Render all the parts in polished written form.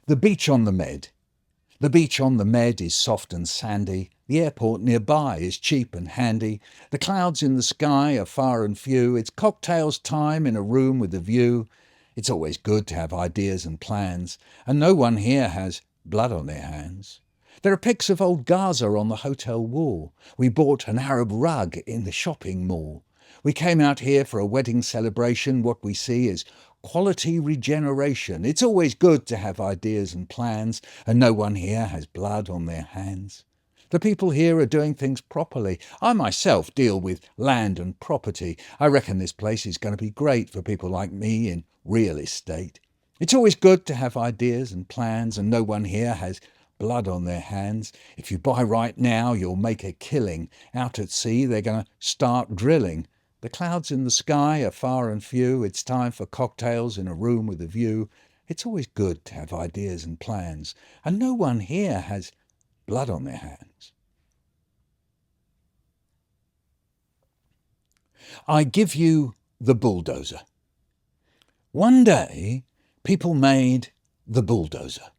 The beach on the Med. The beach on the Med is soft and sandy. The airport nearby is cheap and handy. The clouds in the sky are far and few. It's cocktails time in a room with a view. It's always good to have ideas and plans, and no one here has blood on their hands. There are pics of old Gaza on the hotel wall. We bought an Arab rug in the shopping mall. We came out here for a wedding celebration. What we see is quality regeneration. It's always good to have ideas and plans, and no one here has blood on their hands. The people here are doing things properly. I myself deal with land and property. I reckon this place is going to be great for people like me in real estate. It's always good to have ideas and plans, and no one here has blood on their hands. If you buy right now, you'll make a killing. Out at sea, they're going to start drilling. The clouds in the sky are far and few. It's time for cocktails in a room with a view. It's always good to have ideas and plans, and no one here has blood on their hands. I give you the bulldozer. One day, people made the bulldozer,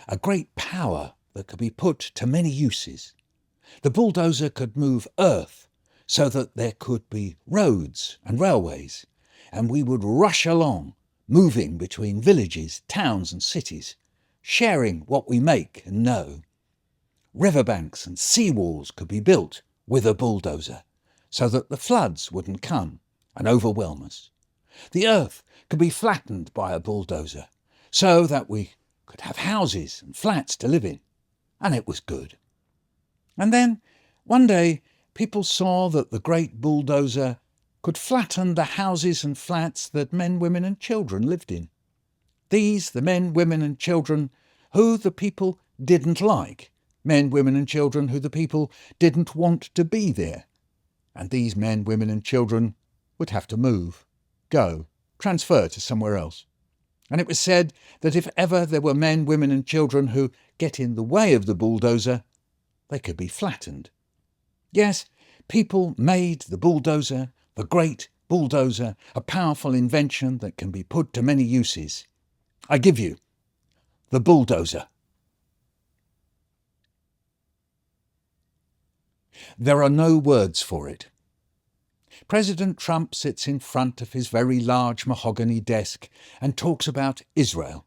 a great power that could be put to many uses. The bulldozer could move earth so that there could be roads and railways, and we would rush along, moving between villages, towns and cities, sharing what we make and know. Riverbanks and seawalls could be built with a bulldozer, so that the floods wouldn't come and overwhelm us. The earth could be flattened by a bulldozer, so that we could have houses and flats to live in, and it was good. And then, one day, people saw that the great bulldozer could flatten the houses and flats that men, women and children lived in. These, the men, women and children who the people didn't like, men, women and children who the people didn't want to be there. And these men, women and children would have to move, go, transfer to somewhere else. And it was said that if ever there were men, women and children who get in the way of the bulldozer, they could be flattened. Yes, people made the bulldozer, the great bulldozer, a powerful invention that can be put to many uses. I give you the bulldozer. There are no words for it. President Trump sits in front of his very large mahogany desk and talks about Israel.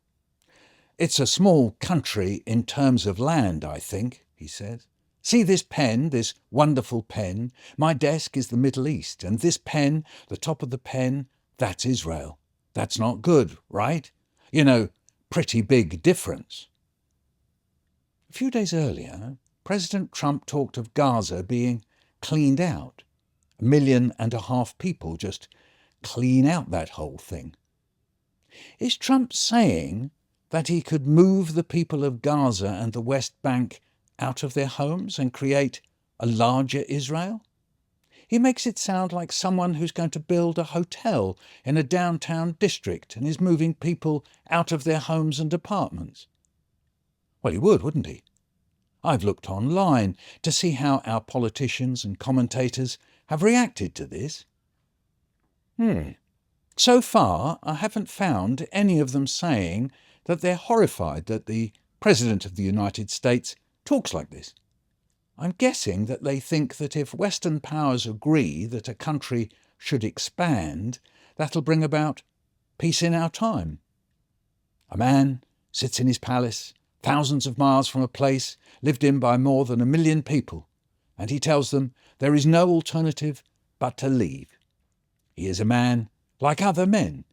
It's a small country in terms of land, I think, he says. See this pen, this wonderful pen? My desk is the Middle East, and this pen, the top of the pen, that's Israel. That's not good, right? You know, pretty big difference. A few days earlier, President Trump talked of Gaza being cleaned out. 1.5 million people just clean out that whole thing. Is Trump saying that he could move the people of Gaza and the West Bank out of their homes and create a larger Israel? He makes it sound like someone who's going to build a hotel in a downtown district and is moving people out of their homes and apartments. Well, he would, wouldn't he? I've looked online to see how our politicians and commentators have reacted to this. So far, I haven't found any of them saying that they're horrified that the President of the United States talks like this. I'm guessing that they think that if Western powers agree that a country should expand, that'll bring about peace in our time. A man sits in his palace, thousands of miles from a place lived in by more than 1 million people, and he tells them there is no alternative but to leave. He is a man like other men.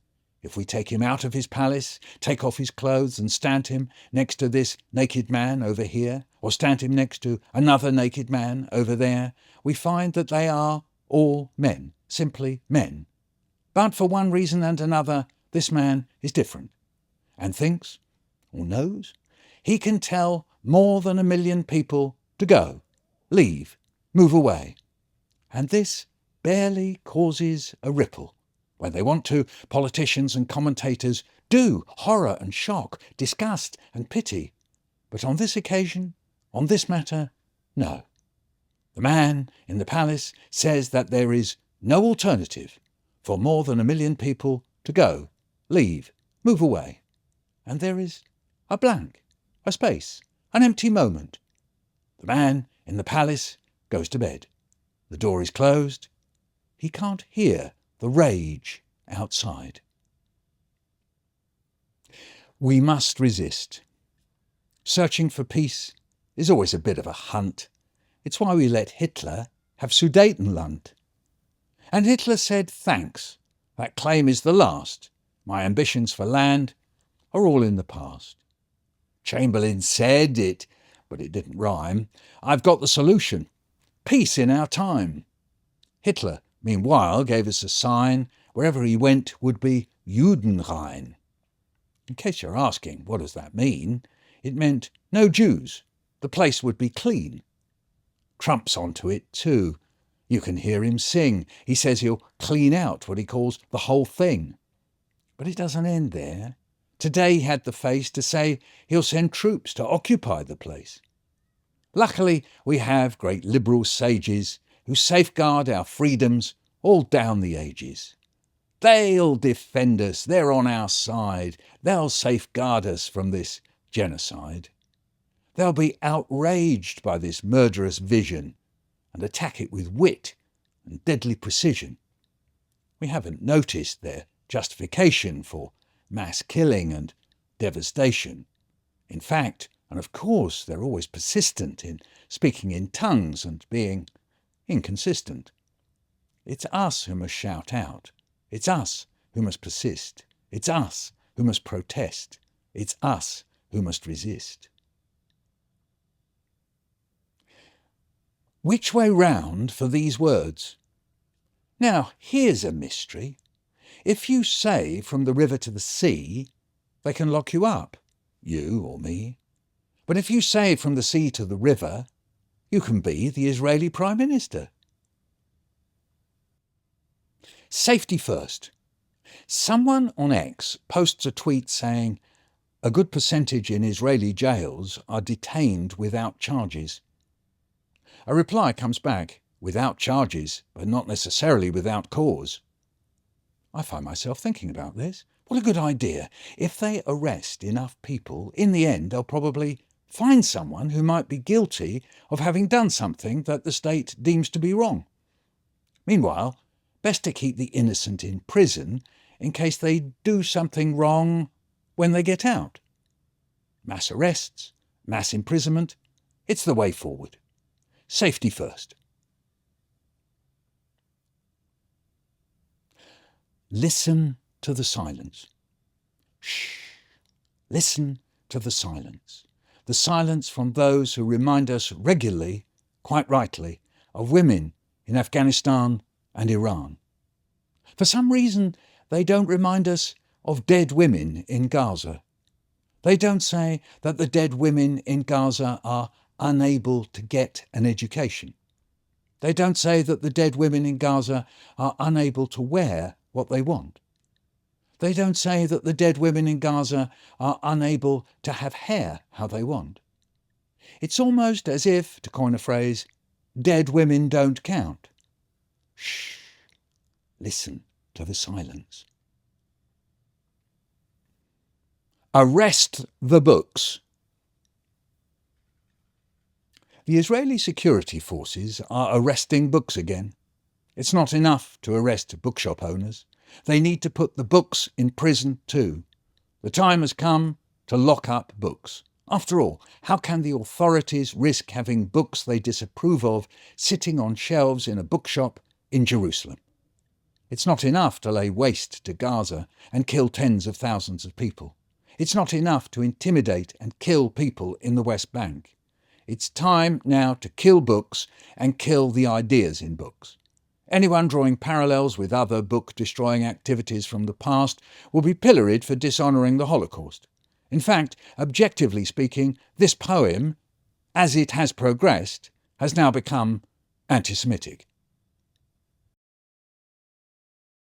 If we take him out of his palace, take off his clothes and stand him next to this naked man over here, or stand him next to another naked man over there, we find that they are all men, simply men. But for one reason and another, this man is different, and thinks, or knows, he can tell more than 1 million people to go, leave, move away. And this barely causes a ripple. When they want to, politicians and commentators do horror and shock, disgust and pity. But on this occasion, on this matter, no. The man in the palace says that there is no alternative for more than 1 million people to go, leave, move away. And there is A blank, a space, an empty moment. The man in the palace goes to bed. The door is closed. He can't hear the rage outside. We must resist. Searching for peace is always a bit of a hunt. It's why we let Hitler have Sudetenland. And Hitler said, thanks, that claim is the last. My ambitions for land are all in the past. Chamberlain said it, but it didn't rhyme. I've got the solution. Peace in our time. Hitler, meanwhile, gave us a sign. Wherever he went would be Judenrein. In case you're asking, what does that mean? It meant no Jews. The place would be clean. Trump's onto it too. You can hear him sing. He says he'll clean out what he calls the whole thing. But it doesn't end there. Today he had the face to say he'll send troops to occupy the place. Luckily, we have great liberal sages who safeguard our freedoms all down the ages. They'll defend us, they're on our side, they'll safeguard us from this genocide. They'll be outraged by this murderous vision and attack it with wit and deadly precision. We haven't noticed their justification for mass killing and devastation. In fact, and of course, they're always persistent in speaking in tongues and being inconsistent. It's us who must shout out. It's us who must persist. It's us who must protest. It's us who must resist. Which way round for these words? Now, here's a mystery. If you say from the river to the sea, they can lock you up, you or me. But if you say from the sea to the river, you can be the Israeli Prime Minister. Safety first. Someone on X posts a tweet saying, a good percentage in Israeli jails are detained without charges. A reply comes back, without charges, but not necessarily without cause. I find myself thinking about this. What a good idea. If they arrest enough people, in the end they'll probably find someone who might be guilty of having done something that the state deems to be wrong. Meanwhile, best to keep the innocent in prison in case they do something wrong when they get out. Mass arrests, mass imprisonment, it's the way forward. Safety first. Listen to the silence. Shh. Listen to the silence. The silence from those who remind us regularly, quite rightly, of women in Afghanistan and Iran. For some reason, they don't remind us of dead women in Gaza. They don't say that the dead women in Gaza are unable to get an education. They don't say that the dead women in Gaza are unable to wear what they want. They don't say that the dead women in Gaza are unable to have hair how they want. It's almost as if, to coin a phrase, dead women don't count. Shh. Listen to the silence. Arrest the books. The Israeli security forces are arresting books again. It's not enough to arrest bookshop owners. They need to put the books in prison too. The time has come to lock up books. After all, how can the authorities risk having books they disapprove of sitting on shelves in a bookshop in Jerusalem? It's not enough to lay waste to Gaza and kill tens of thousands of people. It's not enough to intimidate and kill people in the West Bank. It's time now to kill books and kill the ideas in books. Anyone drawing parallels with other book-destroying activities from the past will be pilloried for dishonouring the Holocaust. In fact, objectively speaking, this poem, as it has progressed, has now become anti-Semitic.